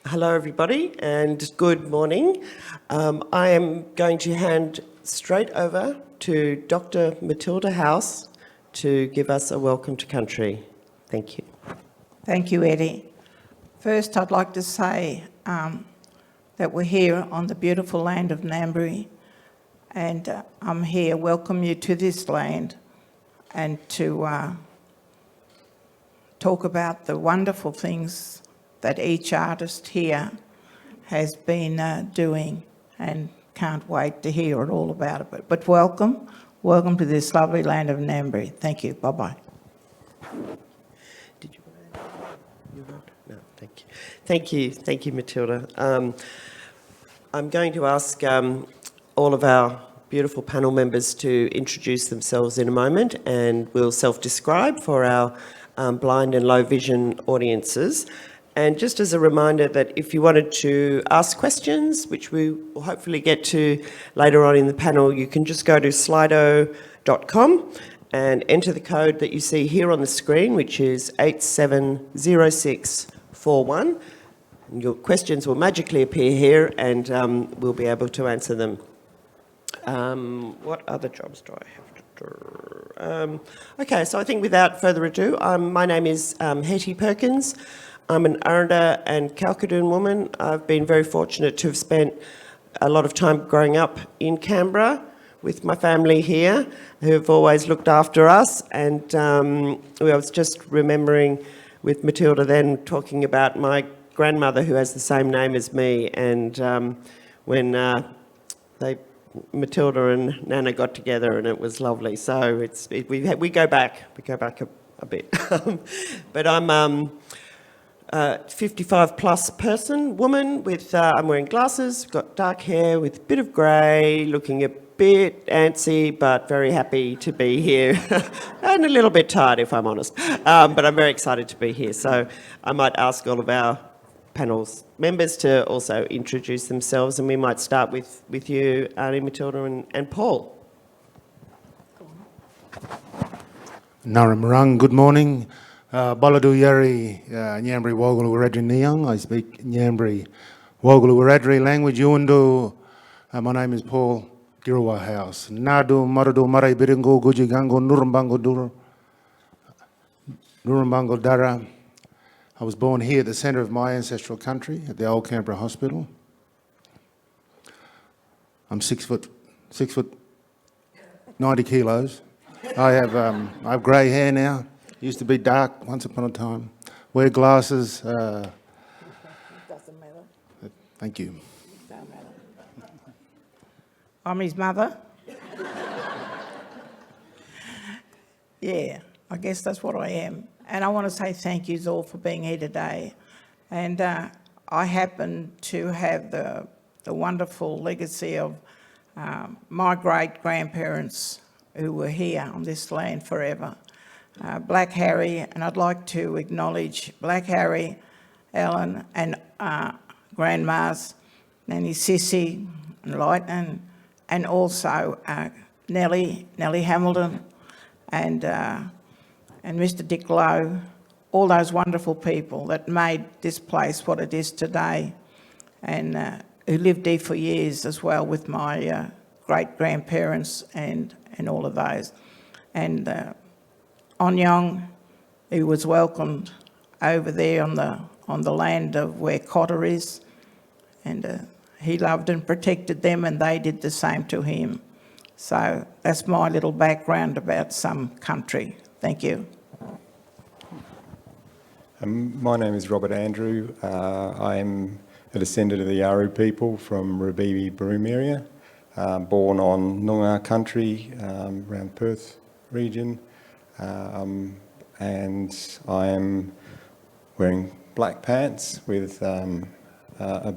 Hello everybody and good morning. I am going to hand straight over to Dr. Matilda House to give us a welcome to country. Thank you. Thank you, Eddie. First, I'd like to say that we're here on the beautiful land of Ngambri, and I'm here welcome you to this land and to talk about the wonderful things that each artist here has been doing, and can't wait to hear it all about it. But welcome to this lovely land of Ngambri. Thank you. Bye-bye. Did you want to add? No, thank you. Thank you, Matilda. I'm going to ask all of our beautiful panel members to introduce themselves in a moment, and we'll self-describe for our blind and low vision audiences. And just as a reminder that if you wanted to ask questions, which we will hopefully get to later on in the panel, you can just go to slido.com and enter the code that you see here on the screen, which is 870641. And your questions will magically appear here, and we'll be able to answer them. What other jobs do I have to do? Okay, so I think without further ado, my name is Hetty Perkins. I'm an Aranda and Kalkadoon woman. I've been very fortunate to have spent a lot of time growing up in Canberra with my family here, who have always looked after us. And I was just remembering with Matilda then talking about my grandmother, who has the same name as me, and when Matilda and Nana got together, and it was lovely. So we go back a bit. But I'm 55 plus woman with, I'm wearing glasses, got dark hair with a bit of grey, looking a bit antsy, but very happy to be here. And a little bit tired, if I'm honest. But I'm very excited to be here. So I might ask all of our panel's members to also introduce themselves, and we might start with you, Arnie, Matilda and Paul. Naramurang, good morning. Baladu Yeri, Ngambri Wogulu Wiradri Nyang. I speak Ngambri Wogulu Wiradri language. Yundu. My name is Paul Girawa House. Nadu Maradu Marai Biringo Gujigango Nurumbango Dara. I was born here at the centre of my ancestral country at the old Canberra Hospital. I'm 6 foot, 90 kilos. I have grey hair now. Used to be dark once upon a time. Wear glasses. Doesn't matter. Thank you. Don't matter. I'm his mother. Yeah, I guess that's what I am. And I want to say thank yous all for being here today. And I happen to have the wonderful legacy of my great-grandparents who were here on this land forever. Black Harry, and I'd like to acknowledge Black Harry, Ellen, and grandmas, Nanny Sissy, and Lightning, and also Nellie Hamilton, and Mr. Dick Lowe, all those wonderful people that made this place what it is today, and who lived here for years as well with my great-grandparents and all of those. And Onyong, who was welcomed over there on the land of where Cotter is, and he loved and protected them, and they did the same to him. So that's my little background about some country. Thank you. My name is Robert Andrew. I'm a descendant of the Yaru people from Rubibi Broome area, born on Noongar country around Perth region. And I am wearing black pants with a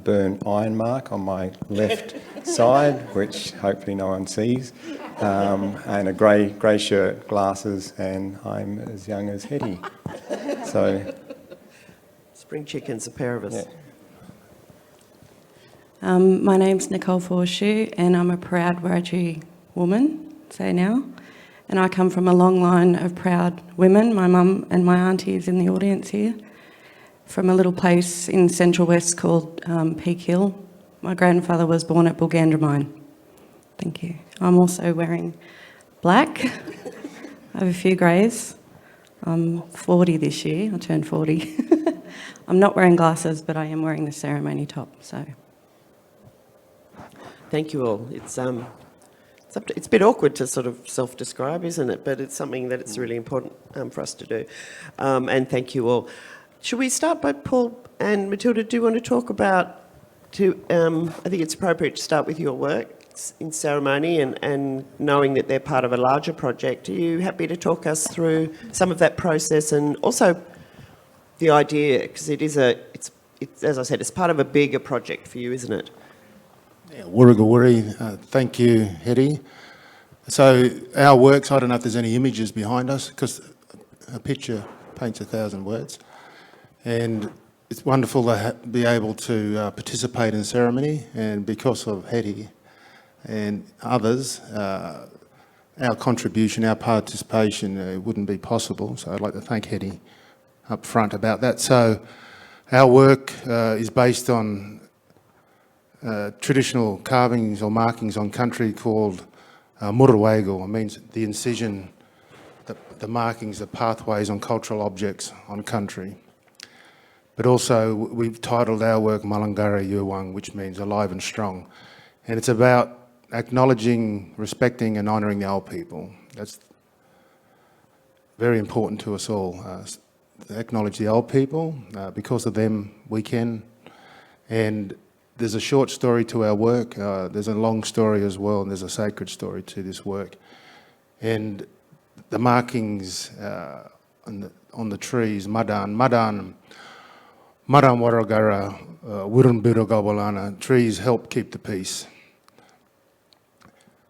burnt iron mark on my left side, which hopefully no one sees, and a grey shirt, glasses, and I'm as young as Hetty. So, Spring chickens, a pair of us. Yeah. My name's Nicole Forshoe, and I'm a proud Wiradjuri woman, say now. And I come from a long line of proud women. My mum and my auntie is in the audience here. from a little place in Central West called Peak Hill. My grandfather was born at Bulgandra. Thank you. I'm also wearing black. I have a few greys. I'm 40 this year. I turned 40. I'm not wearing glasses, but I am wearing the ceremony top. So, Thank you all. It's a bit awkward to sort of self-describe, isn't it? But it's something that it's really important for us to do. And thank you all. Should we start by Paul and Matilda? Do you want to talk about? I think it's appropriate to start with your work in ceremony and knowing that they're part of a larger project. Are you happy to talk us through some of that process and also the idea? Because it's as I said, it's part of a bigger project for you, isn't it? Yeah, Wurrugawurri, thank you, Hetty. So our works, I don't know if there's any images behind us, because a picture paints 1,000 words. And it's wonderful to be able to participate in ceremony, and because of Hetty and others, our contribution, our participation wouldn't be possible. So I'd like to thank Hetty up front about that. So our work is based on traditional carvings or markings on country called murruwago. It means the incision, the markings, the pathways on cultural objects on country. But also we've titled our work Malangara Yuwang, which means alive and strong. And it's about acknowledging, respecting and honouring the old people. That's very important to us all. Acknowledge the old people. Because of them we can. And there's a short story to our work. There's a long story as well, and there's a sacred story to this work. And the markings on the trees, Madan Waragara, Wurunbiro Gabalana, trees help keep the peace.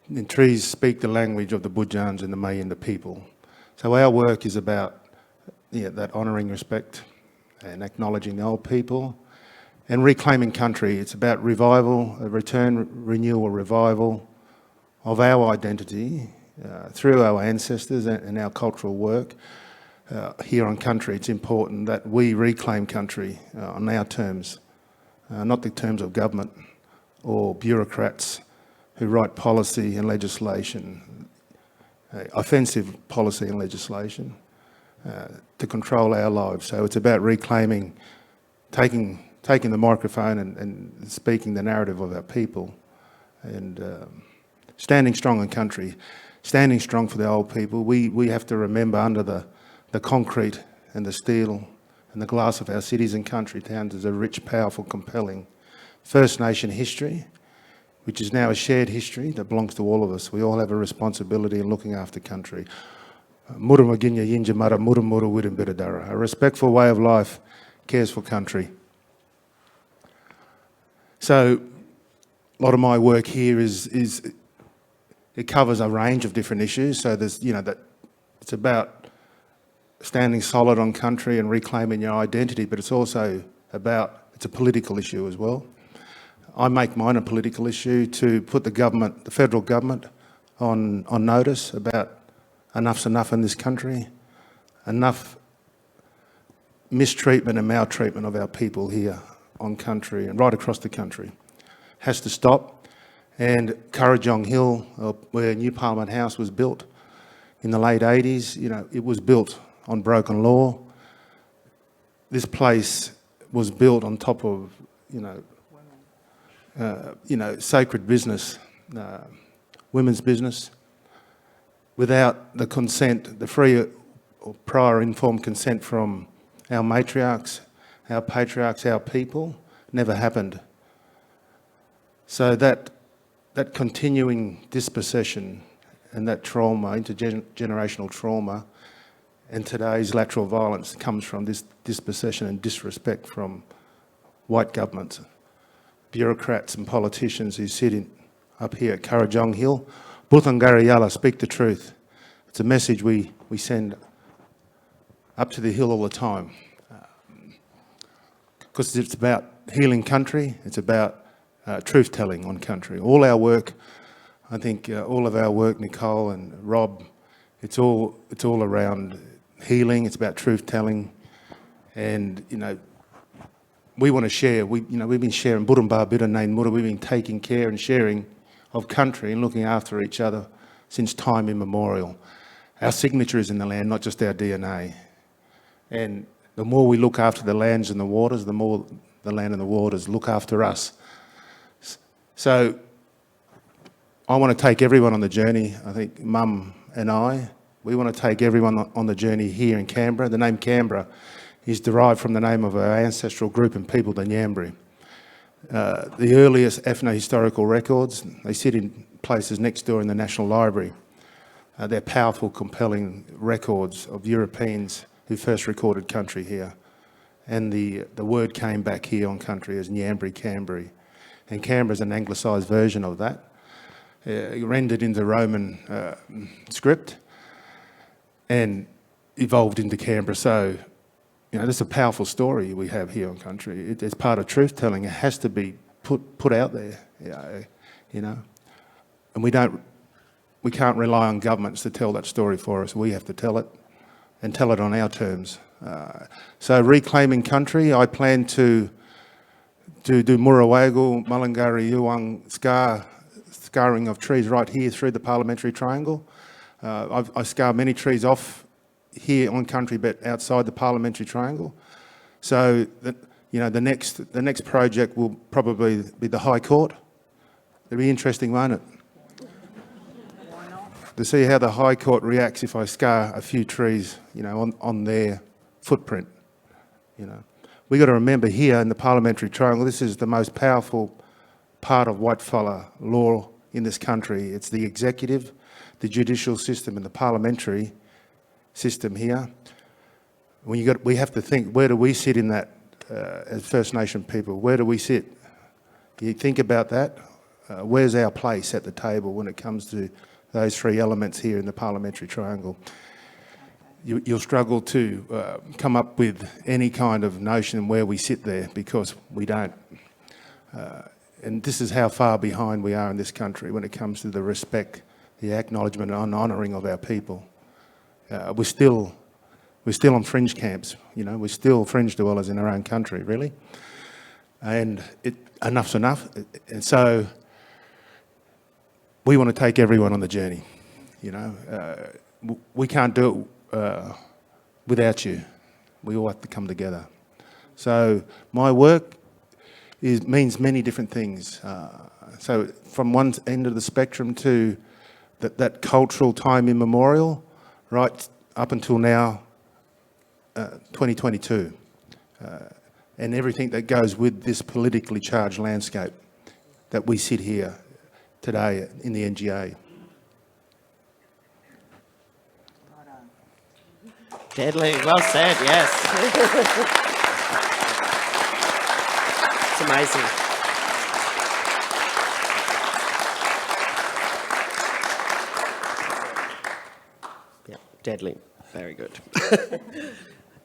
And trees speak the language of the Budjans and the Mayinda people. So our work is about that honouring, respect and acknowledging the old people and reclaiming country. It's about revival, a return, renewal, revival of our identity through our ancestors and our cultural work. Here on country, it's important that we reclaim country on our terms, not the terms of government or bureaucrats who write policy and legislation, offensive policy and legislation to control our lives. So it's about reclaiming, taking the microphone and speaking the narrative of our people and standing strong in country, standing strong for the old people. We have to remember under the concrete and the steel and the glass of our cities and country towns is a rich, powerful, compelling First Nation history, which is now a shared history that belongs to all of us. We all have a responsibility in looking after country. Murrumaginya Yinjamara Murumuru Wirimbiradara. A respectful way of life cares for country. So a lot of my work here is it covers a range of different issues. So there's, that it's about standing solid on country and reclaiming your identity, but it's also it's a political issue as well. I make mine a political issue to put the federal government on notice about enough's enough in this country, enough mistreatment and maltreatment of our people here on country and right across the country has to stop. And Kurrajong Hill, where New Parliament House was built in the late 80s, it was built on broken law. This place was built on top of, sacred business, women's business, without the consent, the free or prior informed consent from our matriarchs, our patriarchs, our people, never happened. So that continuing dispossession and that trauma, intergenerational trauma, and today's lateral violence comes from this dispossession and disrespect from white governments, bureaucrats and politicians who sit up here at Kurrajong Hill. Buthangarayala, speak the truth. It's a message we send up to the hill all the time. Because it's about healing country, it's about truth-telling on country. All our work, I think all of our work, Nicole and Rob, it's all around healing, it's about truth-telling and, we want to share. We've been sharing Burumba, Bidanain, Mura. We've been taking care and sharing of country and looking after each other since time immemorial. Our signature is in the land, not just our DNA. And the more we look after the lands and the waters, the more the land and the waters look after us. So I want to take everyone on the journey. I think Mum and we want to take everyone on the journey here in Canberra. The name Canberra is derived from the name of our ancestral group and people, the Nyambri. The earliest ethno-historical records, they sit in places next door in the National Library. They're powerful, compelling records of Europeans who first recorded country here. And the word came back here on country as Nyambri, Cambry. And Canberra is an anglicised version of that, rendered into Roman script and evolved into Canberra. So, that's a powerful story we have here on country. It's part of truth telling. It has to be put out there, And we can't rely on governments to tell that story for us. We have to tell it and tell it on our terms. So reclaiming country, I plan to do Murawagul, Mulungari, Yuwang, scarring of trees right here through the Parliamentary Triangle. I scar many trees off here on country, but outside the Parliamentary Triangle. So, the next project will probably be the High Court. It'll be interesting, won't it? Why not? To see how the High Court reacts if I scar a few trees, on their footprint. We got to remember here in the Parliamentary Triangle, this is the most powerful part of whitefella law in this country. It's the executive, the judicial system, and the parliamentary system here. We have to think, where do we sit in that as First Nation people? Where do we sit? You think about that. Where's our place at the table when it comes to those three elements here in the Parliamentary Triangle? You'll struggle to come up with any kind of notion where we sit there, because we don't. And this is how far behind we are in this country when it comes to the respect, the acknowledgement and honouring of our people. We're still on fringe camps, we're still fringe dwellers in our own country, really. And enough's enough. And so we want to take everyone on the journey, We can't do it without you. We all have to come together. So my work means many different things. So from one end of the spectrum to that cultural time immemorial, right up until now, 2022, and everything that goes with this politically charged landscape that we sit here today in the NGA. Deadly, well said, yes. It's amazing. Yeah, deadly, very good.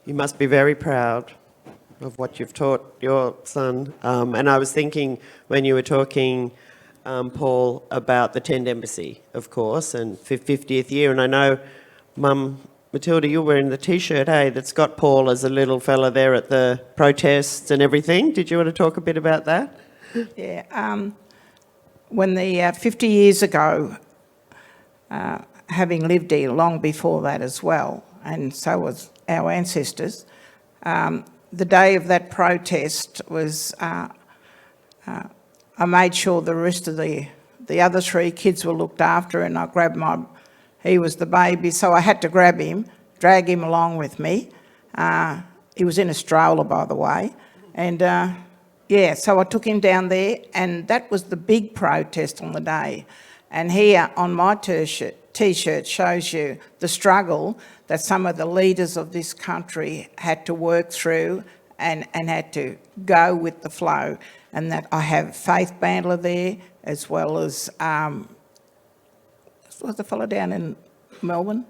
You must be very proud of what you've taught your son. And I was thinking when you were talking, Paul, about the Tent Embassy, of course, and 50th year, and I know Mum Matilda, you're wearing the T-shirt, that's got Paul as a little fella there at the protests and everything. Did you want to talk a bit about that? Yeah. When 50 years ago, having lived here long before that as well, and so was our ancestors, the day of that protest was, I made sure the rest of the other three kids were looked after, and I grabbed he was the baby, so I had to grab him, drag him along with me. He was in a stroller, by the way. And so I took him down there, and that was the big protest on the day. And here on my T-shirt shows you the struggle that some of the leaders of this country had to work through and had to go with the flow. And that I have Faith Bandler there, as well as what's the fellow down in Melbourne?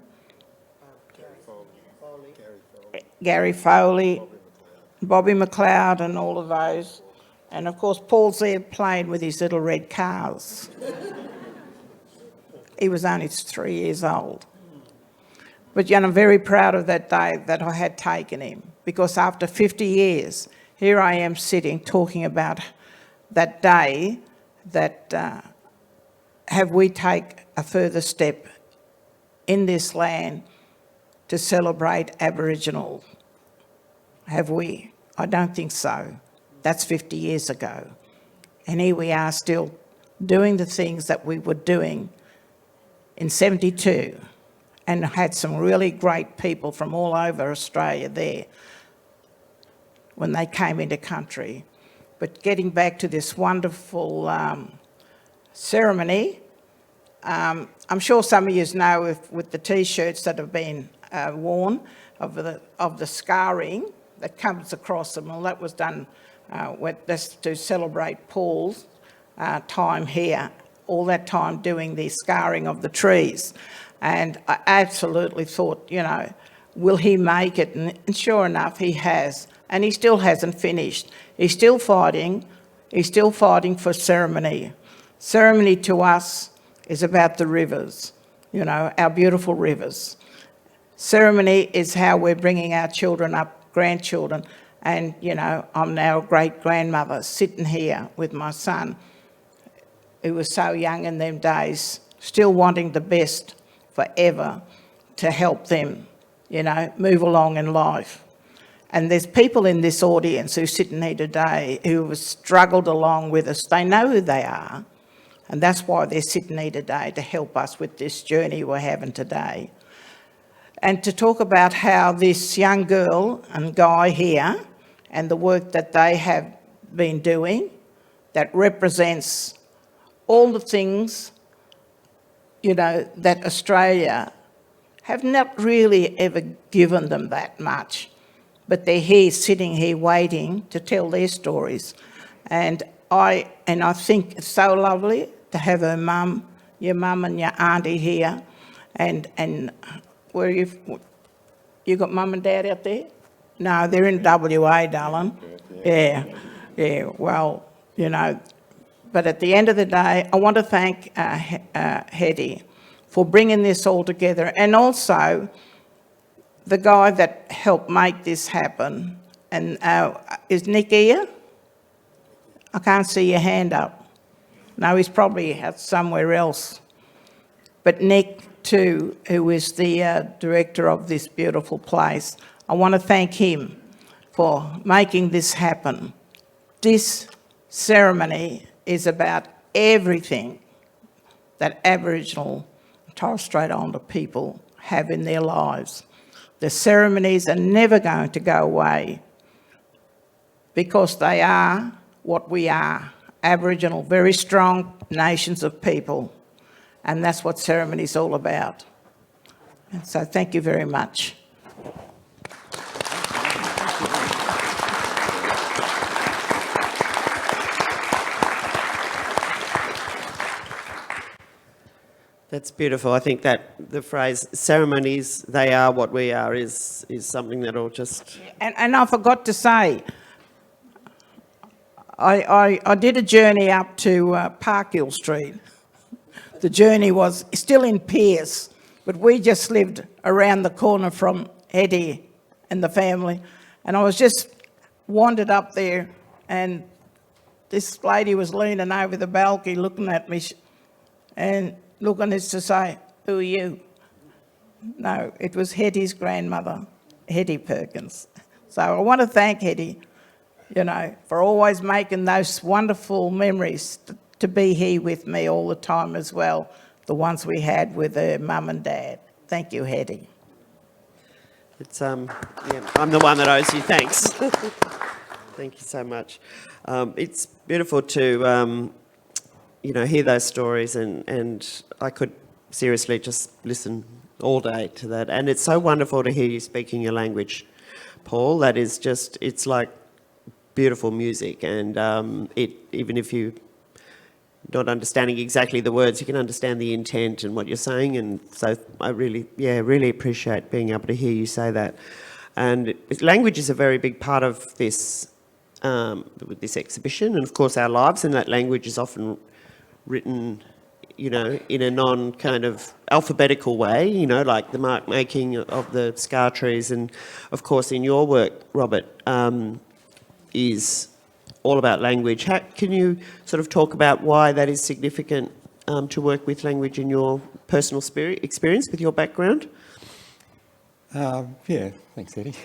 Gary Foley, Bobby McLeod and all of those. And of course Paul's there playing with his little red cars. He was only 3 years old. But I'm very proud of that day that I had taken him, because after 50 years here I am sitting talking about that day that have we take a further step in this land to celebrate Aboriginal? Have we? I don't think so. That's 50 years ago. And here we are still doing the things that we were doing in 72 and had some really great people from all over Australia there when they came into country. But getting back to this wonderful ceremony, I'm sure some of you know with the T-shirts that have been worn of the scarring that comes across them. Well, that was done that's to celebrate Paul's time here, all that time doing the scarring of the trees. And I absolutely thought, you know, will he make it? And sure enough, he has. And he still hasn't finished. He's still fighting. He's still fighting for ceremony. Ceremony to us is about the rivers, you know, our beautiful rivers. Ceremony is how we're bringing our children up, grandchildren. And, you know, I'm now a great-grandmother sitting here with my son, who was so young in them days, still wanting the best forever to help them, you know, move along in life. And there's people in this audience who are sitting here today who have struggled along with us. They know who they are, and that's why they're sitting here today, to help us with this journey we're having today. And to talk about how this young girl and guy here and the work that they have been doing that represents all the things, you know, that Australia have not really ever given them that much. But they're here, sitting here, waiting to tell their stories. And I think it's so lovely to have her mum, your mum and your auntie here. And where you got mum and dad out there? No, they're in WA, darling. Yeah. Well, you know, but at the end of the day, I want to thank Hetty for bringing this all together, and also the guy that helped make this happen. And is Nick here? I can't see your hand up. No, he's probably out somewhere else. But Nick too, who is the director of this beautiful place, I want to thank him for making this happen. This ceremony is about everything that Aboriginal and Torres Strait Islander people have in their lives. The ceremonies are never going to go away because they are what we are, Aboriginal, very strong nations of people. And that's what ceremony is all about. And so thank you very much. That's beautiful. I think that the phrase "ceremonies, they are what we are" is something that'll just... And I forgot to say, I did a journey up to Parkhill Street. The journey was still in Pierce, but we just lived around the corner from Eddie and the family. And I was just wandered up there, and this lady was leaning over the balcony looking at me and looking as to say, "Who are you?" No, it was Hetty's grandmother, Hetty Perkins. So I want to thank Hetty, you know, for always making those wonderful memories to be here with me all the time as well, the ones we had with her mum and dad. Thank you, Hetty. It's yeah, I'm the one that owes you thanks. Thank you so much. It's beautiful to you know, hear those stories, and I could seriously just listen all day to that. And it's so wonderful to hear you speaking your language, Paul. That is just, it's like beautiful music, and even if you're not understanding exactly the words, you can understand the intent and what you're saying. And so I really appreciate being able to hear you say that. And language is a very big part of this with this exhibition, and of course our lives, and that language is often written, you know, in a non-kind of alphabetical way, you know, like the mark making of the scar trees, and of course in your work, Robert, is all about language. Can you sort of talk about why that is significant to work with language in your personal experience with your background? Yeah, thanks, Eddie.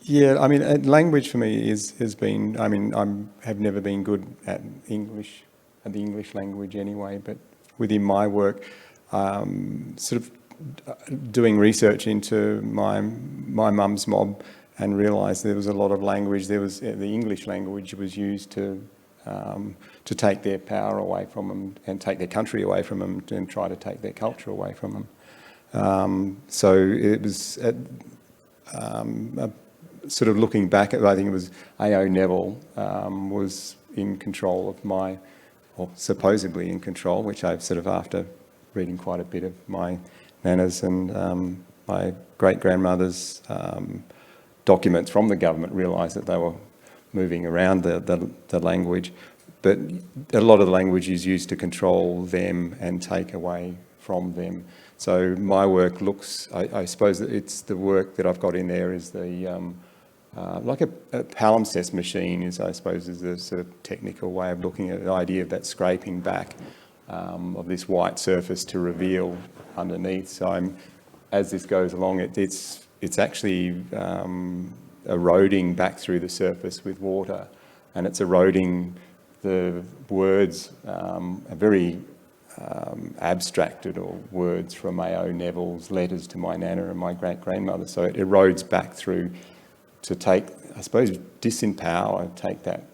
Yeah, I mean, language for me has been. I mean, have never been good at English, at the English language anyway. But within my work, sort of doing research into my mum's mob, and realised there was a lot of language. There was the English language was used to take their power away from them and take their country away from them and try to take their culture away from them. So it was sort of looking back at, I think it was A.O. Neville was in control of or supposedly in control, which I've sort of, after reading quite a bit of my nana's and my great-grandmother's documents from the government, realised that they were moving around the language. But a lot of the language is used to control them and take away from them. So my work looks, I suppose that it's the work that I've got in there is the, like a palimpsest machine is, I suppose, is the sort of technical way of looking at the idea of that scraping back of this white surface to reveal underneath. So as this goes along, it's actually eroding back through the surface with water, and it's eroding the words, very abstracted or words from A.O. Neville's letters to my nana and my great-grandmother. So it erodes back through to take, I suppose, disempower, take that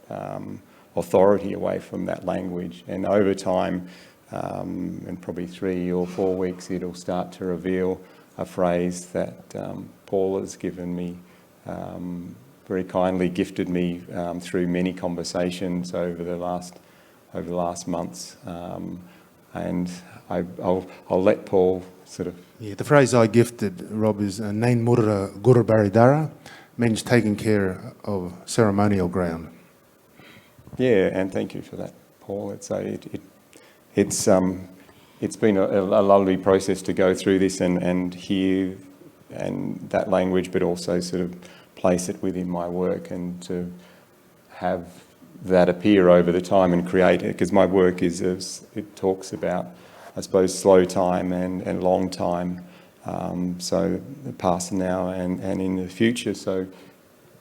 authority away from that language. And over time, in probably 3 or 4 weeks, it'll start to reveal a phrase that Paul has given me, very kindly gifted me through many conversations over the last months. And I'll let Paul sort of... Yeah, the phrase I gifted, Rob, is Nain Murra Gurbaridara, means taking care of ceremonial ground. Yeah, and thank you for that, Paul. It's been a lovely process to go through this and hear and that language, but also sort of place it within my work and to have that appear over the time and create it, because my work it talks about, I suppose, slow time and long time, so the past now and in the future. So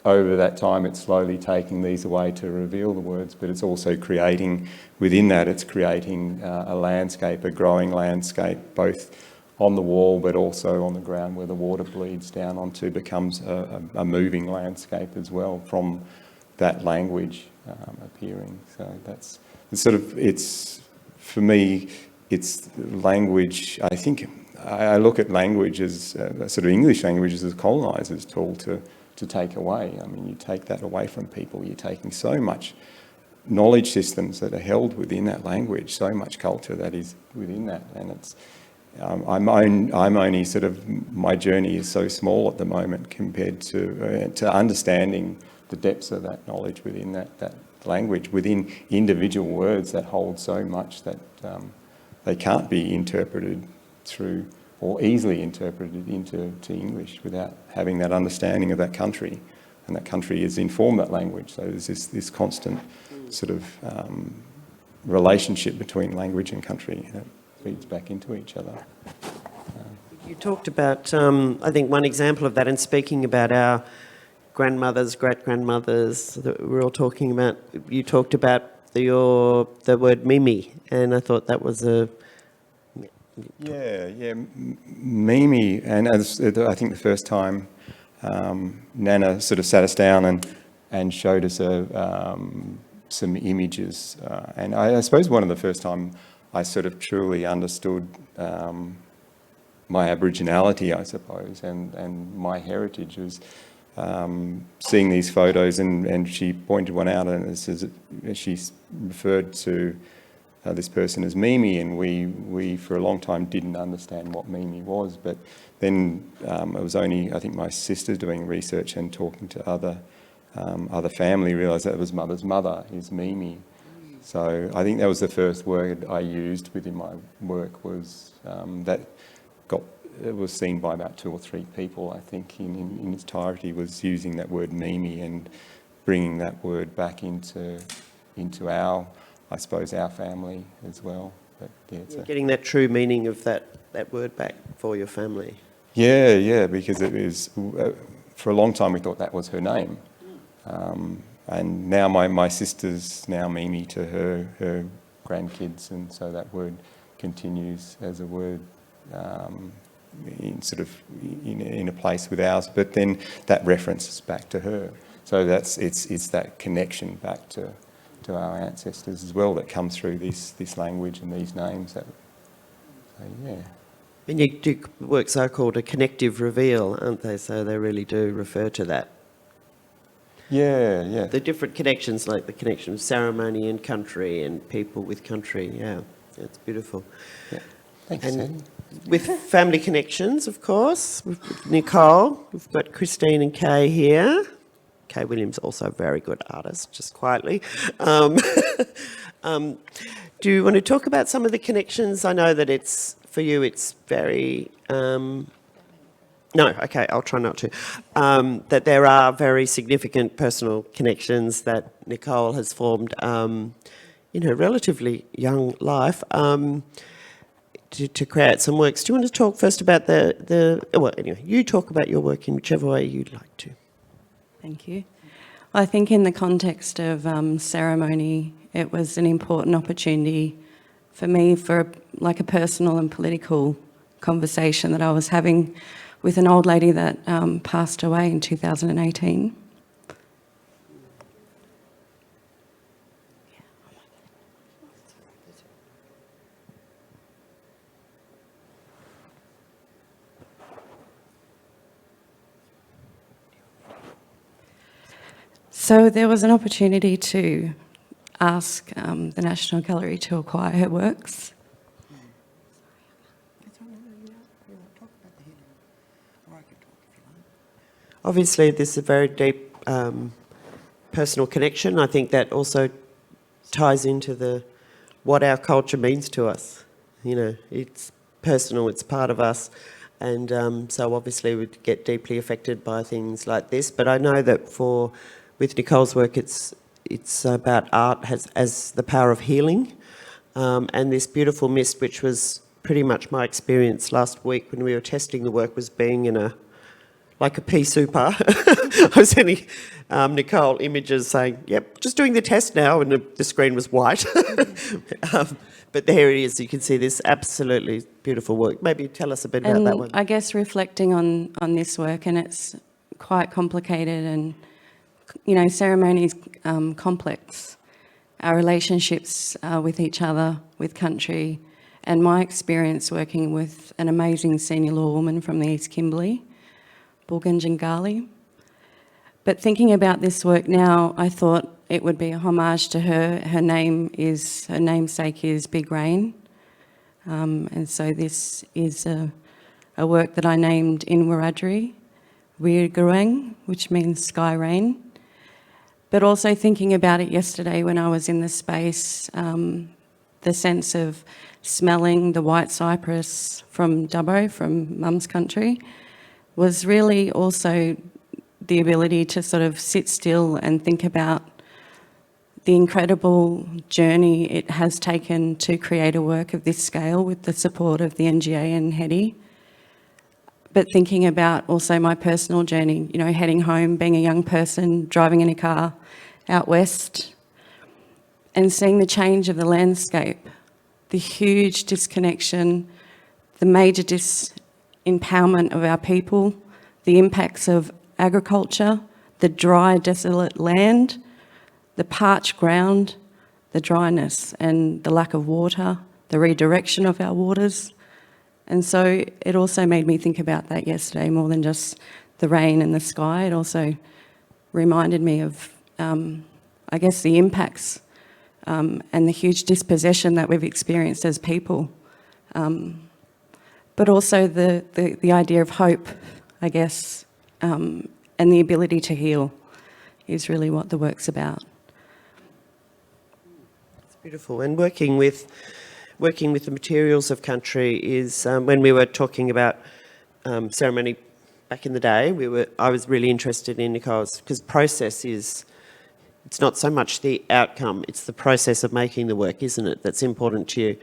over that time, it's slowly taking these away to reveal the words, but it's also creating, within that, it's creating a landscape, a growing landscape, both on the wall but also on the ground where the water bleeds down onto, becomes a moving landscape as well from that language appearing. So that's sort of, it's, for me, it's language. I think I look at language as sort of English language as a coloniser's tool to take away. I mean, you take that away from people, you're taking so much knowledge systems that are held within that language, so much culture that is within that, and it's. I'm only sort of, my journey is so small at the moment compared to understanding the depths of that knowledge within that language, within individual words that hold so much that they can't be interpreted through or easily interpreted into English without having that understanding of that country, and that country has informed that language. So there's this constant sort of relationship between language and country that feeds back into each other. You talked about, I think one example of that, and speaking about our grandmothers, great-grandmothers that we're all talking about, you talked about the word Mimi, and I thought that was a... Yeah, Mimi, and as I think the first time Nana sort of sat us down and showed us some images, and I suppose one of the first time I sort of truly understood my Aboriginality, I suppose, and my heritage was seeing these photos, and she pointed one out, and it says she referred to this person as Mimi, and we for a long time didn't understand what Mimi was, but then it was only, I think, my sister doing research and talking to other family realised that it was mother's mother is Mimi. So I think that was the first word I used within my work, was that it was seen by about 2 or 3 people, I think, in its entirety, was using that word Mimi and bringing that word back into our, I suppose, our family as well. But yeah, it's Getting that true meaning of that word back for your family. yeah, because it was, for a long time we thought that was her name. And now my sister's now Mimi to her grandkids, and so that word continues as a word in a place with ours. But then that references back to her. So it's that connection back to our ancestors as well that comes through this language and these names. So yeah. And you do works are called a connective reveal, aren't they? So they really do refer to that. Yeah. The different connections, like the connection of ceremony and country and people with country. Yeah, it's beautiful. Yeah. Thanks, And Sandy. with family connections, of course, with Nicole, we've got Christine and Kay here. Kay Williams, also a very good artist, just quietly. Do you want to talk about some of the connections? I know that it's, for you, it's very... No, okay, I'll try not to. That there are very significant personal connections that Nicole has formed in her relatively young life to create some works. Do you want to talk first about well, anyway, you talk about your work in whichever way you'd like to. Thank you. Well, I think in the context of ceremony, it was an important opportunity for me for a personal and political conversation that I was having with an old lady that passed away in 2018. So there was an opportunity to ask the National Gallery to acquire her works. Obviously, this is a very deep personal connection. I think that also ties into what our culture means to us. You know, it's personal, it's part of us, and so obviously we'd get deeply affected by things like this. But I know that with Nicole's work, it's about art as the power of healing, and this beautiful mist, which was pretty much my experience last week when we were testing the work, was being in like a pea super. I was sending Nicole images saying, yep, just doing the test now, and the screen was white. But there it is, you can see this absolutely beautiful work. Maybe tell us a bit about that one. I guess reflecting on this work, and it's quite complicated, and, you know, ceremony is complex. Our relationships with each other, with country, and my experience working with an amazing senior law woman from the East Kimberley, Bulganjangali. But thinking about this work now, I thought it would be a homage to her. Her namesake is Big Rain. And so this is a work that I named in Wiradjuri, Wirgarang, which means sky rain. But also thinking about it yesterday when I was in the space, the sense of smelling the white cypress from Dubbo, from Mum's country, was really also the ability to sort of sit still and think about the incredible journey it has taken to create a work of this scale with the support of the NGA and HEDI. But thinking about also my personal journey, you know, heading home, being a young person, driving in a car out west, and seeing the change of the landscape, the huge disconnection, the major disempowerment of our people, the impacts of agriculture, the dry, desolate land, the parched ground, the dryness and the lack of water, the redirection of our waters. And so it also made me think about that yesterday, more than just the rain and the sky. It also reminded me of, I guess, the impacts and the huge dispossession that we've experienced as people. But also the idea of hope, I guess, and the ability to heal is really what the work's about. It's beautiful. And working with the materials of country is, when we were talking about ceremony back in the day, I was really interested in Nicole's, because process is, it's not so much the outcome, it's the process of making the work, isn't it, that's important to you.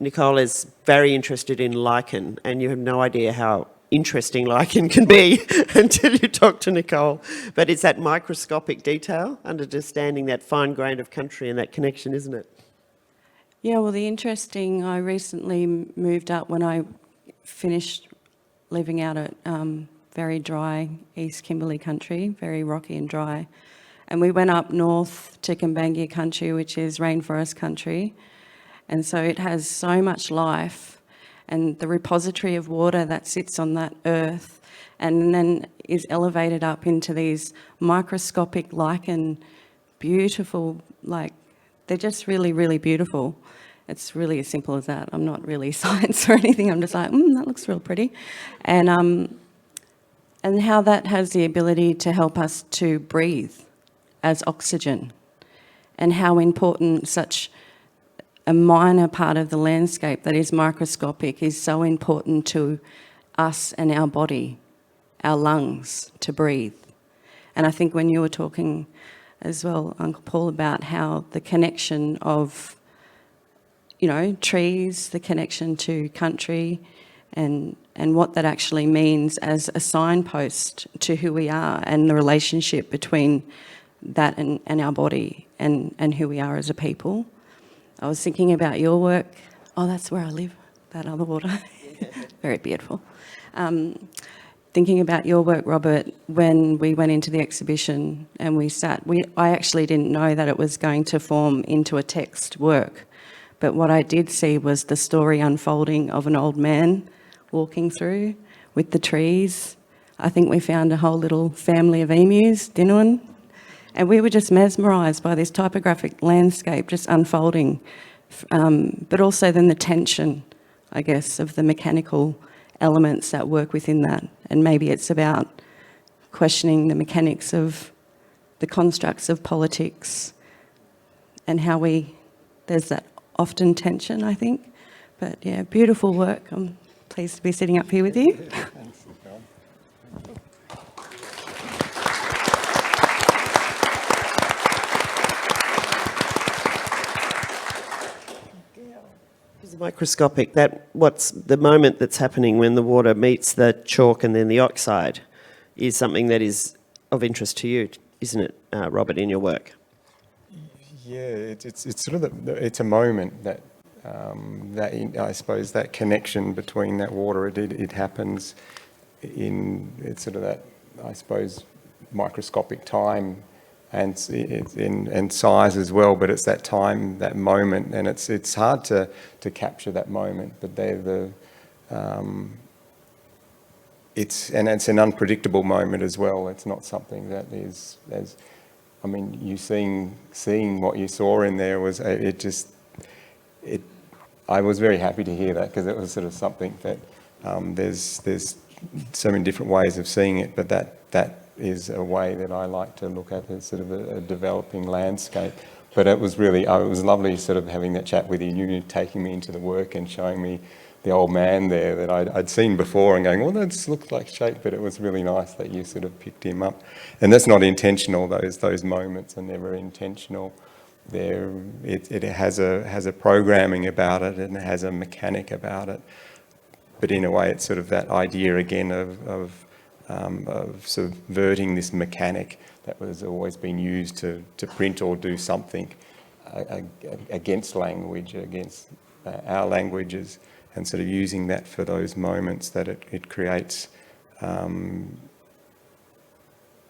Nicole is very interested in lichen, and you have no idea how interesting lichen can be until you talk to Nicole. But it's that microscopic detail, understanding that fine grain of country and that connection, isn't it? Yeah, well, I recently moved up when I finished living out at very dry East Kimberley country, very rocky and dry. And we went up north to Kambangia country, which is rainforest country. And so it has so much life, and the repository of water that sits on that earth and then is elevated up into these microscopic lichen, beautiful, like, they're just really, really beautiful. It's really as simple as that. I'm not really science or anything. I'm just like, that looks real pretty. And how that has the ability to help us to breathe as oxygen, and how important such a minor part of the landscape that is microscopic is so important to us and our body, our lungs, to breathe. And I think when you were talking as well, Uncle Paul, about how the connection of, trees, the connection to country, and what that actually means as a signpost to who we are, and the relationship between that and our body and who we are as a people. I was thinking about your work. Oh, that's where I live, that other water. Very beautiful. Thinking about your work, Robert, when we went into the exhibition and we sat, I actually didn't know that it was going to form into a text work. But what I did see was the story unfolding of an old man walking through with the trees. I think we found a whole little family of emus, Dinuan. And we were just mesmerised by this typographic landscape just unfolding. But also then the tension, I guess, of the mechanical elements that work within that. And maybe it's about questioning the mechanics of the constructs of politics and how there's that often tension, I think. But yeah, beautiful work. I'm pleased to be sitting up here with you. Thanks, Nicole. It's microscopic. What's the moment that's happening when the water meets the chalk and then the oxide is something that is of interest to you, isn't it, Robert, in your work? Yeah, it's sort of it's a moment that I suppose that connection between that water, it happens in it's sort of that, I suppose, microscopic time and size as well, but it's that time, that moment, and it's hard to capture that moment, but it's an unpredictable moment as well. It's not something that is as, I mean, you seeing what you saw in there was I was very happy to hear that, because it was sort of something that there's so many different ways of seeing it, but that is a way that I like to look at as sort of a developing landscape. But it was lovely sort of having that chat with you, you taking me into the work and showing me the old man there that I'd seen before and going, well, that looks like shape, but it was really nice that you sort of picked him up. And that's not intentional, those moments are never intentional. It has a programming about it, and it has a mechanic about it. But in a way, it's sort of that idea again of subverting this mechanic that was always been used to print or do something against language, against our languages, and sort of using that for those moments that it creates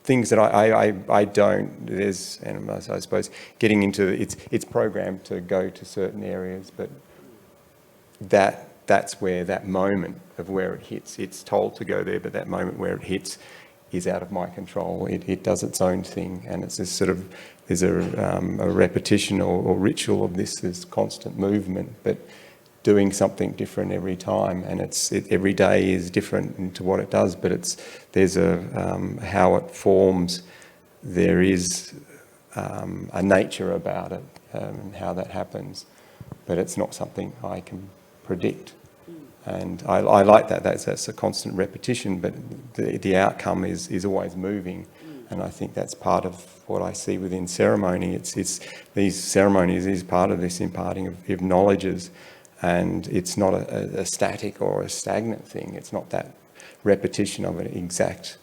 things that I don't. There's, and I suppose getting into it's programmed to go to certain areas, but that's where that moment of where it hits, it's told to go there, but that moment where it hits is out of my control. It does its own thing, and it's this sort of, there's a repetition or ritual of this constant movement, but doing something different every time, and every day is different into what it does, but there's how it forms. There is a nature about it, and how that happens, but it's not something I can predict. And I like that. That's a constant repetition, but the outcome is always moving. And I think that's part of what I see within ceremony. It's these ceremonies is part of this imparting of knowledges, and it's not a static or a stagnant thing. It's not that repetition of an exact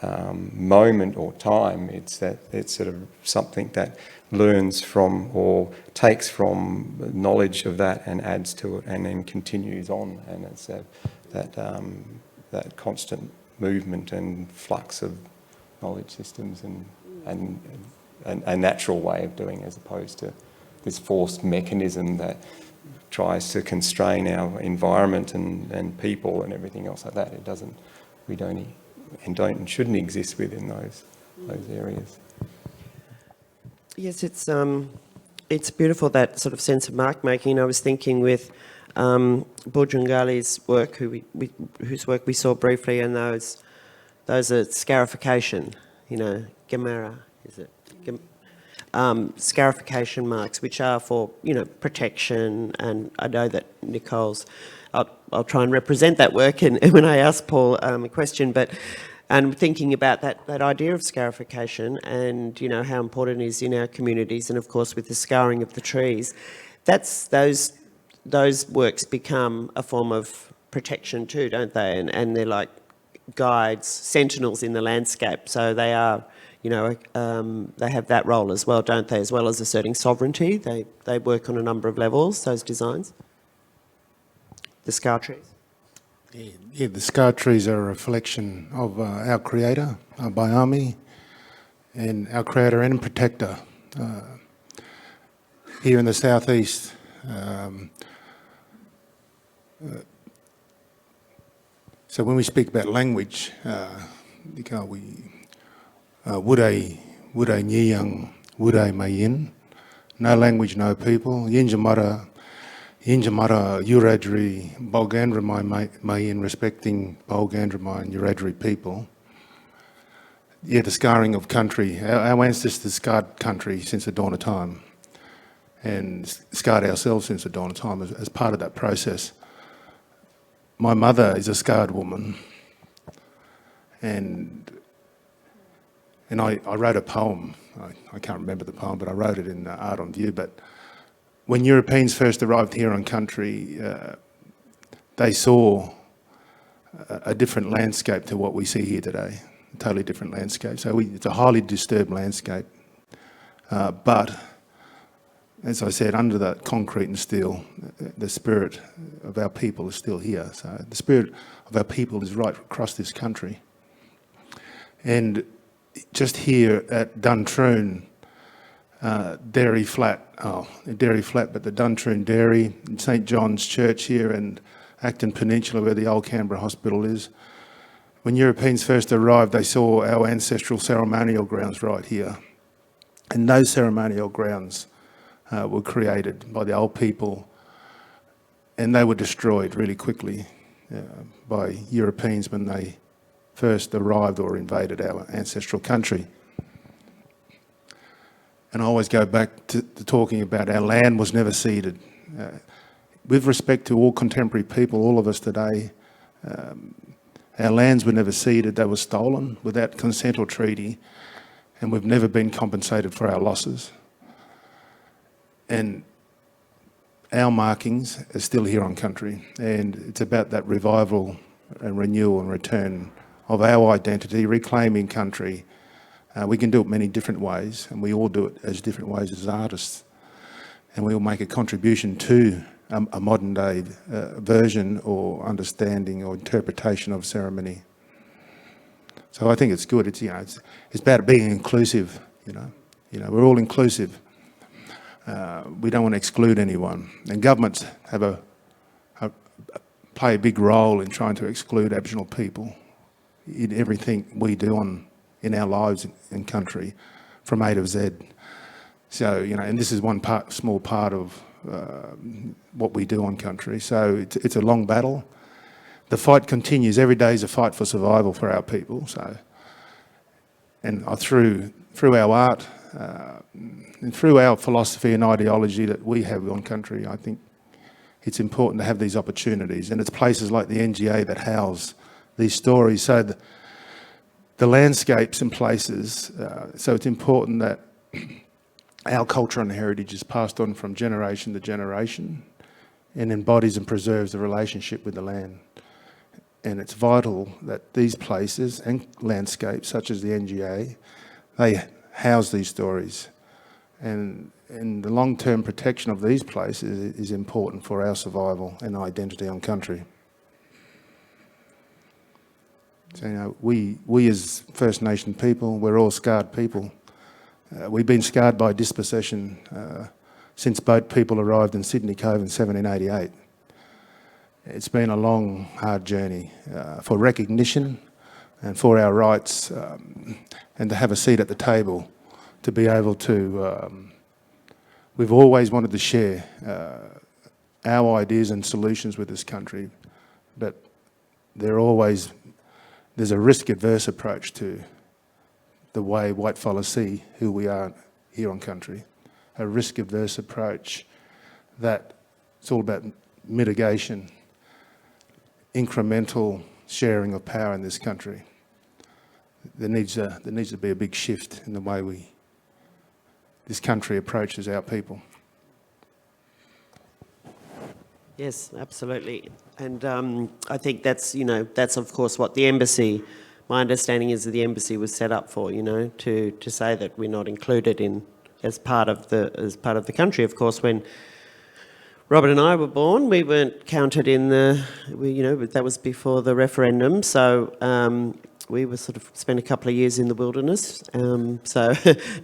moment or time. It's sort of something that learns from or takes from knowledge of that and adds to it, and then continues on. And it's that constant movement and flux of knowledge systems and a natural way of doing, as opposed to this forced mechanism that tries to constrain our environment and people and everything else like that. It doesn't. We don't and shouldn't exist within those areas. Yes, it's beautiful, that sort of sense of mark making. I was thinking with Burjungali's work, whose work we saw briefly, and those are scarification, Gamera, is it? Scarification marks, which are for, protection. And I know that Nicole's, I'll try and represent that work and when I ask Paul a question, but and thinking about that idea of scarification and, how important it is in our communities, and of course with the scarring of the trees, those works become a form of protection too, don't they? And they're like guides, sentinels in the landscape. So they are, they have that role as well, don't they? As well as asserting sovereignty, they work on a number of levels, those designs. The scar trees. Yeah, the scar trees are a reflection of our creator, our Bayami, and our creator and protector. Here in the southeast, so when we speak about language, Wuday Nyiyang, Wuday Mayin, no language, no people, Yinjamara Uradri Bulgandramai Mayin, respecting Bulgandramai and Uradri people. Yeah, the scarring of country. Our ancestors scarred country since the dawn of time, and scarred ourselves since the dawn of time as part of that process. My mother is a scarred woman, and I wrote a poem. I can't remember the poem, but I wrote it in Art on View. But when Europeans first arrived here on country, they saw a different landscape to what we see here today, a totally different landscape. So it's a highly disturbed landscape. But, as I said, under the concrete and steel, the spirit of our people is still here. So the spirit of our people is right across this country. And just here at Duntroon, Dairy Flat, but the Duntroon Dairy, St John's Church here, and Acton Peninsula, where the old Canberra Hospital is. When Europeans first arrived, they saw our ancestral ceremonial grounds right here. And those ceremonial grounds were created by the old people, and they were destroyed really quickly by Europeans when they first arrived or invaded our ancestral country. And I always go back to talking about our land was never ceded. With respect to all contemporary people, all of us today, our lands were never ceded. They were stolen without consent or treaty, and we've never been compensated for our losses. And our markings are still here on country, and it's about that revival and renewal and return of our identity, reclaiming country. We can do it many different ways, and we all do it as different ways as artists. And we all make a contribution to a modern day version or understanding or interpretation of ceremony. So I think it's good. It's about being inclusive. We're all inclusive. We don't want to exclude anyone, and governments play a big role in trying to exclude Aboriginal people in everything we do in our lives in country, from A to Z. So, and this is one small part of what we do on country. So it's a long battle. The fight continues. Every day is a fight for survival for our people. So, and through our art and through our philosophy and ideology that we have on country, I think it's important to have these opportunities. And it's places like the NGA that house these stories. So the landscapes and places, so it's important that our culture and heritage is passed on from generation to generation and embodies and preserves the relationship with the land. And it's vital that these places and landscapes, such as the NGA, they house these stories. And the long-term protection of these places is important for our survival and identity on country. So, you know, we as First Nation people, we're all scarred people. We've been scarred by dispossession since boat people arrived in Sydney Cove in 1788. It's been a long, hard journey for recognition and for our rights and to have a seat at the table, to be able to... we've always wanted to share our ideas and solutions with this country, but there's a risk-averse approach to the way whitefellas see who we are here on country. A risk-averse approach that it's all about mitigation, incremental sharing of power in this country. There needs to be a big shift in the way this country approaches our people. Yes, absolutely. And I think that's of course what the embassy, my understanding is that the embassy was set up for, to say that we're not included in as part of the country. Of course, when Robert and I were born, we weren't counted in that was before the referendum. So we were sort of spent a couple of years in the wilderness. So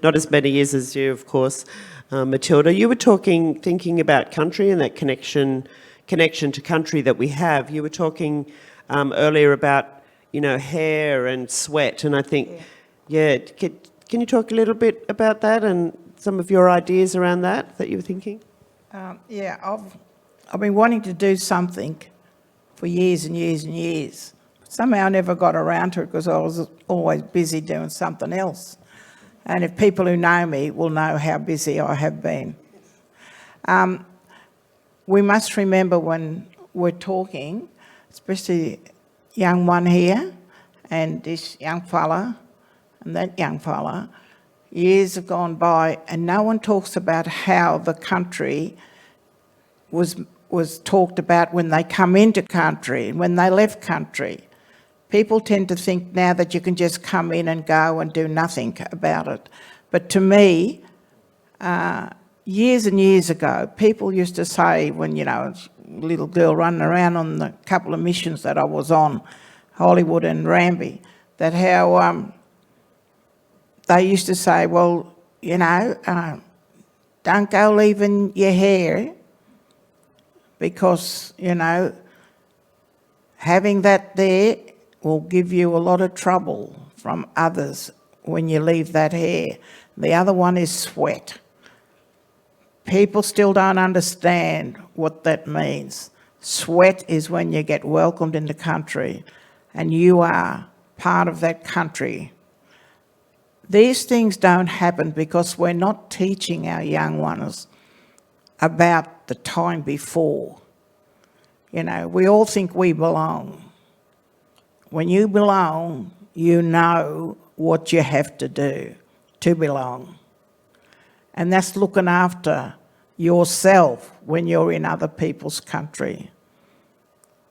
not as many years as you, of course. Matilda, you were thinking about country and that connection to country that we have. You were talking earlier about, hair and sweat, and I think, can you talk a little bit about that and some of your ideas around that you were thinking? I've been wanting to do something for years and years and years. Somehow I never got around to it because I was always busy doing something else. And if people who know me will know how busy I have been. We must remember when we're talking, especially young one here and this young fella and that young fella, years have gone by and no one talks about how the country was talked about when they come into country and when they left country. People tend to think now that you can just come in and go and do nothing about it. But to me, years and years ago, people used to say when, a little girl running around on the couple of missions that I was on, Hollywood and Ramby, that how they used to say, well, don't go leaving your hair because, having that there will give you a lot of trouble from others when you leave that hair. The other one is sweat. People still don't understand what that means. Sweat is when you get welcomed in the country and you are part of that country. These things don't happen because we're not teaching our young ones about the time before. We all think we belong. When you belong, you know what you have to do to belong. And that's looking after yourself when you're in other people's country.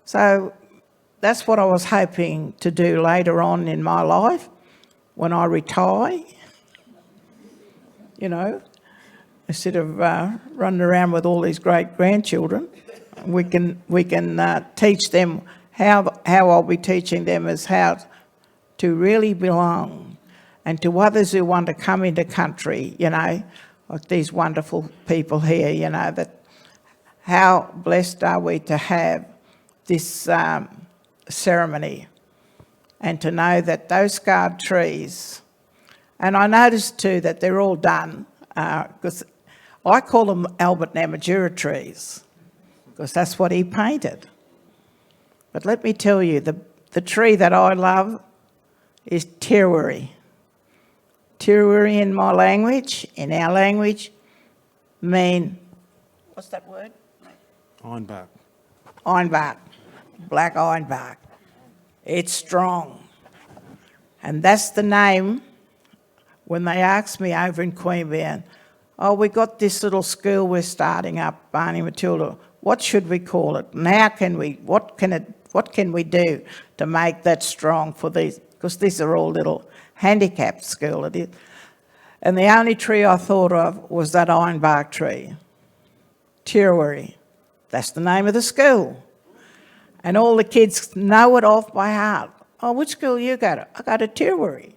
So that's what I was hoping to do later on in my life when I retire. Instead of running around with all these great grandchildren, we can teach them how I'll be teaching them is how to really belong, and to others who want to come into country, like these wonderful people here, that how blessed are we to have this ceremony and to know that those scarred trees, and I noticed too that they're all done, because I call them Albert Namatjura trees, because that's what he painted. But let me tell you, the tree that I love is Tirwiri. Tirwiri in my language, in our language, mean, what's that word? Ironbark. Ironbark, black ironbark. It's strong. And that's the name when they asked me over in Queanbeyan, oh, we got this little school we're starting up, Barney Matilda. What should we call it? And how can we, what can we do to make that strong for these? Because these are all little handicapped school it is. And the only tree I thought of was that ironbark tree, Tirrawari. That's the name of the school. And all the kids know it off by heart. Oh, which school you go to? I go to Tirrawari.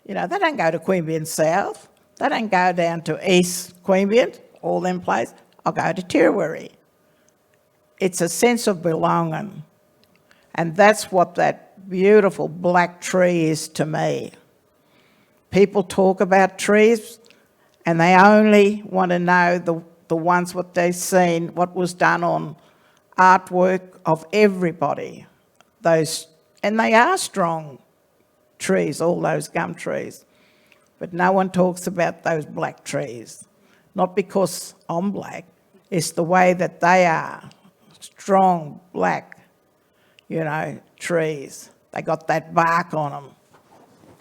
You know, they don't go to Queanbeyan South. They don't go down to East Queanbeyan, all them places. I go to Tirrawari. It's a sense of belonging. And that's what that beautiful black tree is to me. People talk about trees and they only want to know the ones what they've seen, what was done on artwork of everybody. And they are strong trees, all those gum trees. But no one talks about those black trees. Not because I'm black, it's the way that they are. Strong, black, you know, trees. They got that bark on them.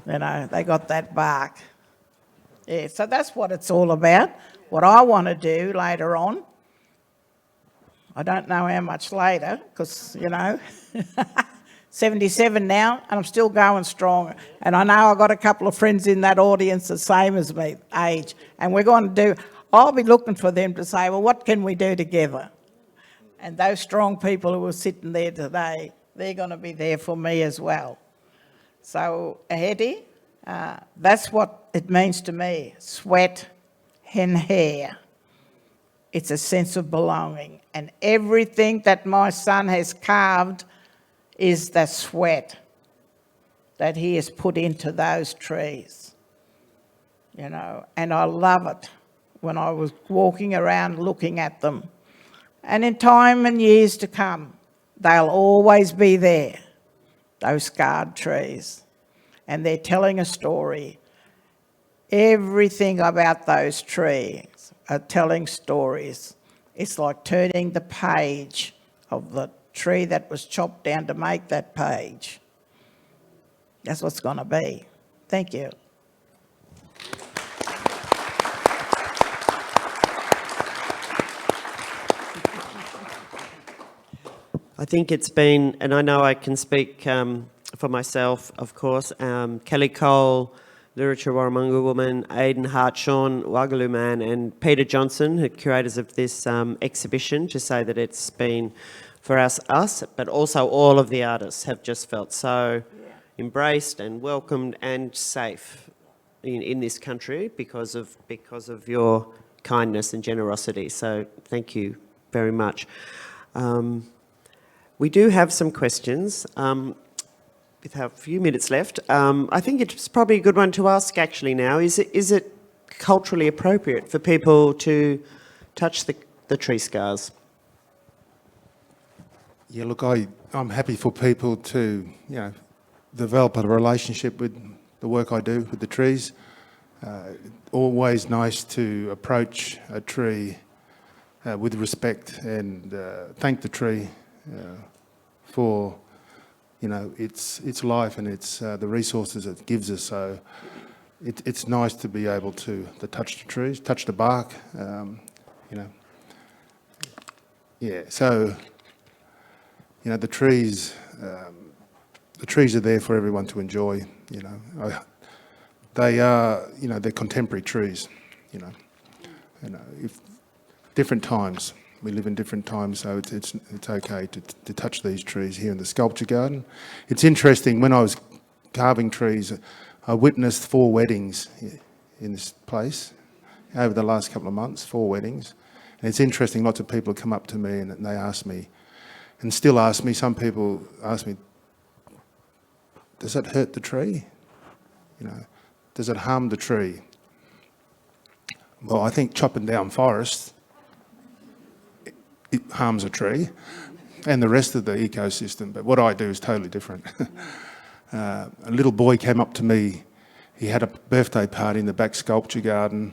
You know, they got that bark. Yeah, so that's what it's all about. What I want to do later on, I don't know how much later, because, you know, 77 now, and I'm still going strong. And I know I've got a couple of friends in that audience the same as me, age. And we're going to do, I'll be looking for them to say, well, what can we do together? And those strong people who are sitting there today, they're going to be there for me as well. So, Hetty, that's what it means to me, sweat and hair. It's a sense of belonging. And everything that my son has carved is the sweat that he has put into those trees. You know, and I love it when I was walking around looking at them. And in time and years to come, they'll always be there, those scarred trees. And they're telling a story. Everything about those trees are telling stories. It's like turning the page of the tree that was chopped down to make that page. That's what's going to be. Thank you. I think it's been, and I know I can speak for myself, of course, Kelly Cole, Literature Warramunga Woman, Aidan Hartshawn, Waggaloo Man, and Peter Johnson, the curators of this exhibition, to say that it's been for us, but also all of the artists have just felt so embraced and welcomed and safe in this country because of your kindness and generosity. So thank you very much. We do have some questions. With a few minutes left, I think it's probably a good one to ask actually now. Is it culturally appropriate for people to touch the tree scars? Yeah, look, I'm happy for people to, you know, develop a relationship with the work I do with the trees. Always nice to approach a tree with respect and thank the tree for, you know, its life and its the resources it gives us. So it's nice to be able to touch the trees, touch the bark, you know. Yeah, so, you know, the trees are there for everyone to enjoy, you know. They are, you know, they're contemporary trees, you know. If different times. We live in different times, so it's okay to touch these trees here in the sculpture garden. It's interesting, when I was carving trees, I witnessed 4 weddings in this place over the last couple of months, 4 weddings. And it's interesting, lots of people come up to me and they ask me, and still ask me, some people ask me, does that hurt the tree? You know, does it harm the tree? Well, I think chopping down forests, it harms a tree and the rest of the ecosystem. But what I do is totally different. A little boy came up to me. He had a birthday party in the back sculpture garden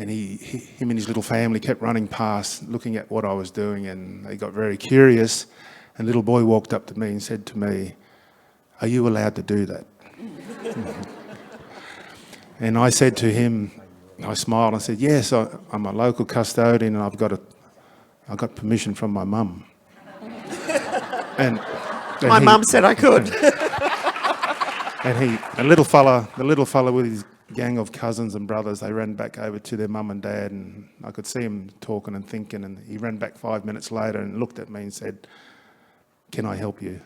and him and his little family kept running past, looking at what I was doing, and they got very curious. And little boy walked up to me and said to me, "Are you allowed to do that?" And I said to him, I smiled, I said, "Yes, I'm a local custodian and I've got permission from my mum." and My mum said I could. And the little fella with his gang of cousins and brothers, they ran back over to their mum and dad, and I could see him talking and thinking, and he ran back 5 minutes later and looked at me and said, "Can I help you?"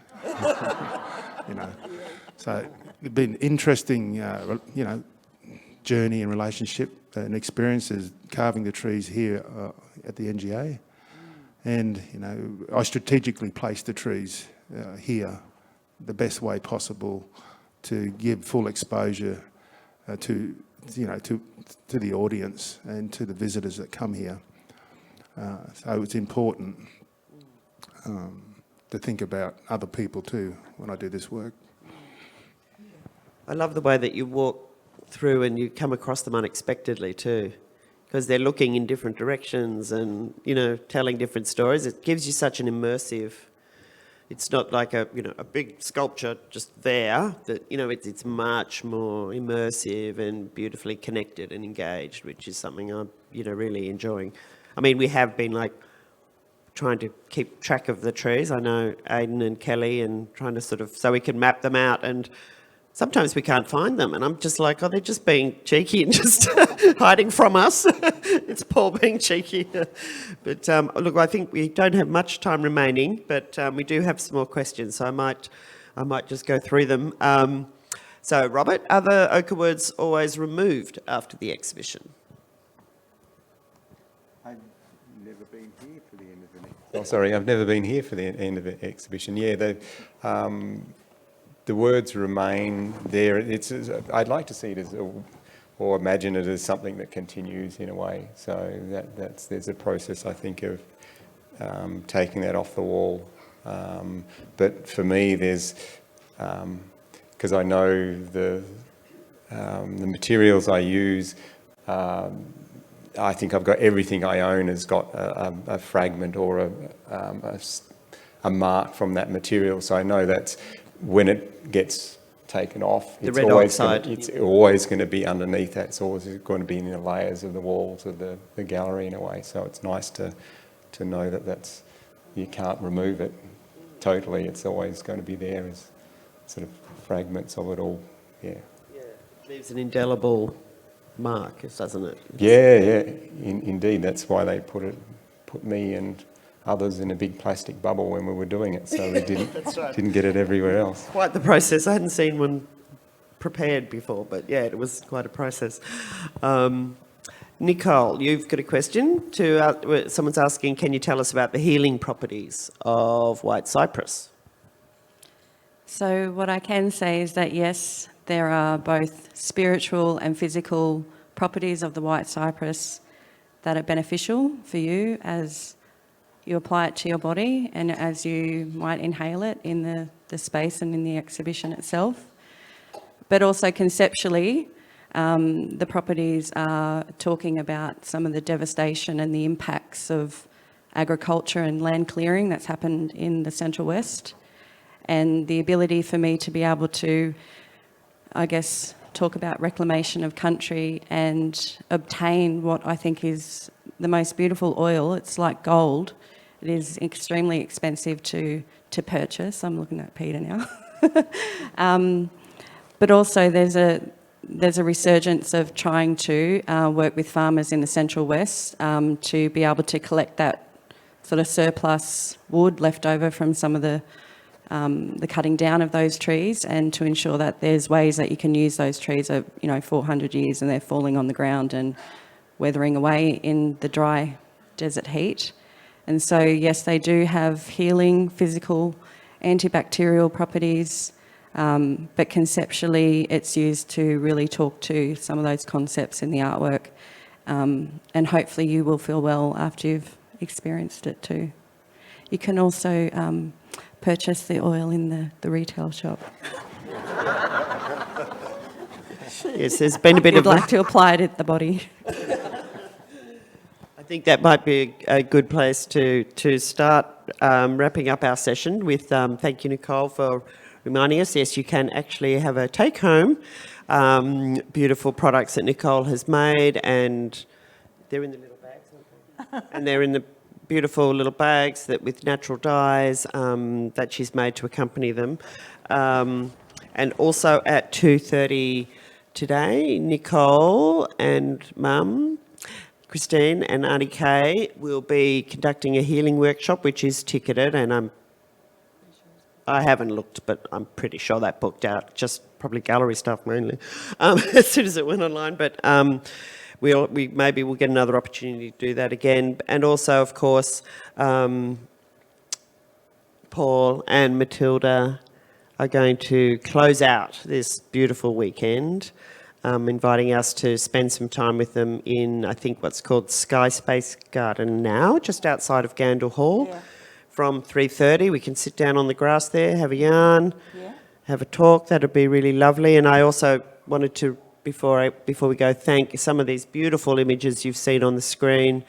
So it's been interesting, journey and relationship and experiences carving the trees here at the NGA. And, I strategically placed the trees here the best way possible to give full exposure to the audience and to the visitors that come here. So it's important to think about other people too when I do this work. I love the way that you walk through and you come across them unexpectedly too, because they're looking in different directions and, telling different stories. It gives you such an immersive... It's not like a big sculpture just there. That it's much more immersive and beautifully connected and engaged, which is something I'm really enjoying. I mean, we have been trying to keep track of the trees. I know Aidan and Kelly, and trying to so we can map them out, and sometimes we can't find them, and I'm just like, oh, they're just being cheeky and just hiding from us. It's Paul being cheeky. But look, I think we don't have much time remaining, but we do have some more questions, so I might just go through them. So, Robert, are the ochre words always removed after the exhibition? I've never been here for the end of the exhibition. Oh, sorry, I've never been here for the end of the exhibition. Yeah, the words remain there. I'd like to see it as, or imagine it as something that continues in a way. So there's a process, I think, of taking that off the wall. But for me, there's because I know the materials I use. I think I've got everything I own has got a fragment or a mark from that material. So I know that's when it gets taken off, it's always going to be underneath that. It's always going to be in the layers of the walls of the gallery in a way. So it's nice to know that you can't remove it totally. It's always going to be there as sort of fragments of it all. Yeah. Yeah, it leaves an indelible mark, doesn't it? Yeah. Indeed, that's why they put me and others in a big plastic bubble when we were doing it, so we didn't get it everywhere else. Quite the process. I hadn't seen one prepared before, but yeah, it was quite a process. Nicole, you've got a question. Someone's asking, can you tell us about the healing properties of white cypress? So what I can say is that yes, there are both spiritual and physical properties of the white cypress that are beneficial for you as you apply it to your body and as you might inhale it in the space and in the exhibition itself. But also conceptually, the properties are talking about some of the devastation and the impacts of agriculture and land clearing that's happened in the Central West, and the ability for me to be able to, I guess, talk about reclamation of country and obtain what I think is the most beautiful oil. It's like gold. It is extremely expensive to purchase. I'm looking at Peter now. But also there's a resurgence of trying to work with farmers in the Central West to be able to collect that sort of surplus wood left over from some of the cutting down of those trees, and to ensure that there's ways that you can use those trees of 400 years and they're falling on the ground and weathering away in the dry desert heat. And so yes, they do have healing, physical, antibacterial properties, but conceptually it's used to really talk to some of those concepts in the artwork, and hopefully you will feel well after you've experienced it too. You can also purchase the oil in the retail shop. Yes, there's been a bit You'd of... like to apply it at the body. think that might be a good place to start wrapping up our session with thank you, Nicole, for reminding us. Yes, you can actually have a take-home beautiful products that Nicole has made, and they're in the little bags, aren't they? And they're in the beautiful little bags that with natural dyes that she's made to accompany them. And also at 2:30 today, Nicole and Mum, Christine and Auntie Kay will be conducting a healing workshop, which is ticketed, and I haven't looked, but I'm pretty sure that booked out. Just probably gallery stuff mainly, as soon as it went online. But we maybe we'll get another opportunity to do that again. And also, of course, Paul and Matilda are going to close out this beautiful weekend, inviting us to spend some time with them in, I think, what's called Sky Space Garden now, just outside of Gandel Hall. Yeah. From 3:30, we can sit down on the grass there, have a yarn, have a talk. That'd be really lovely. And I also wanted to, before we go, thank some of these beautiful images you've seen on the screen,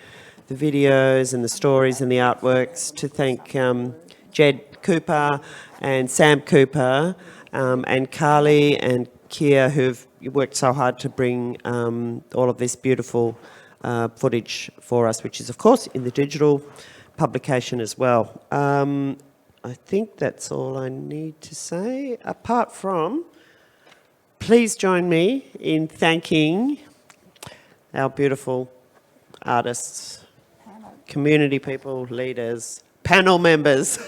the videos and the stories and the artworks, to thank Jed Cooper and Sam Cooper and Carly and Kia, who've worked so hard to bring all of this beautiful footage for us, which is, of course, in the digital publication as well. I think that's all I need to say, apart from, please join me in thanking our beautiful artists, community people, leaders, panel members.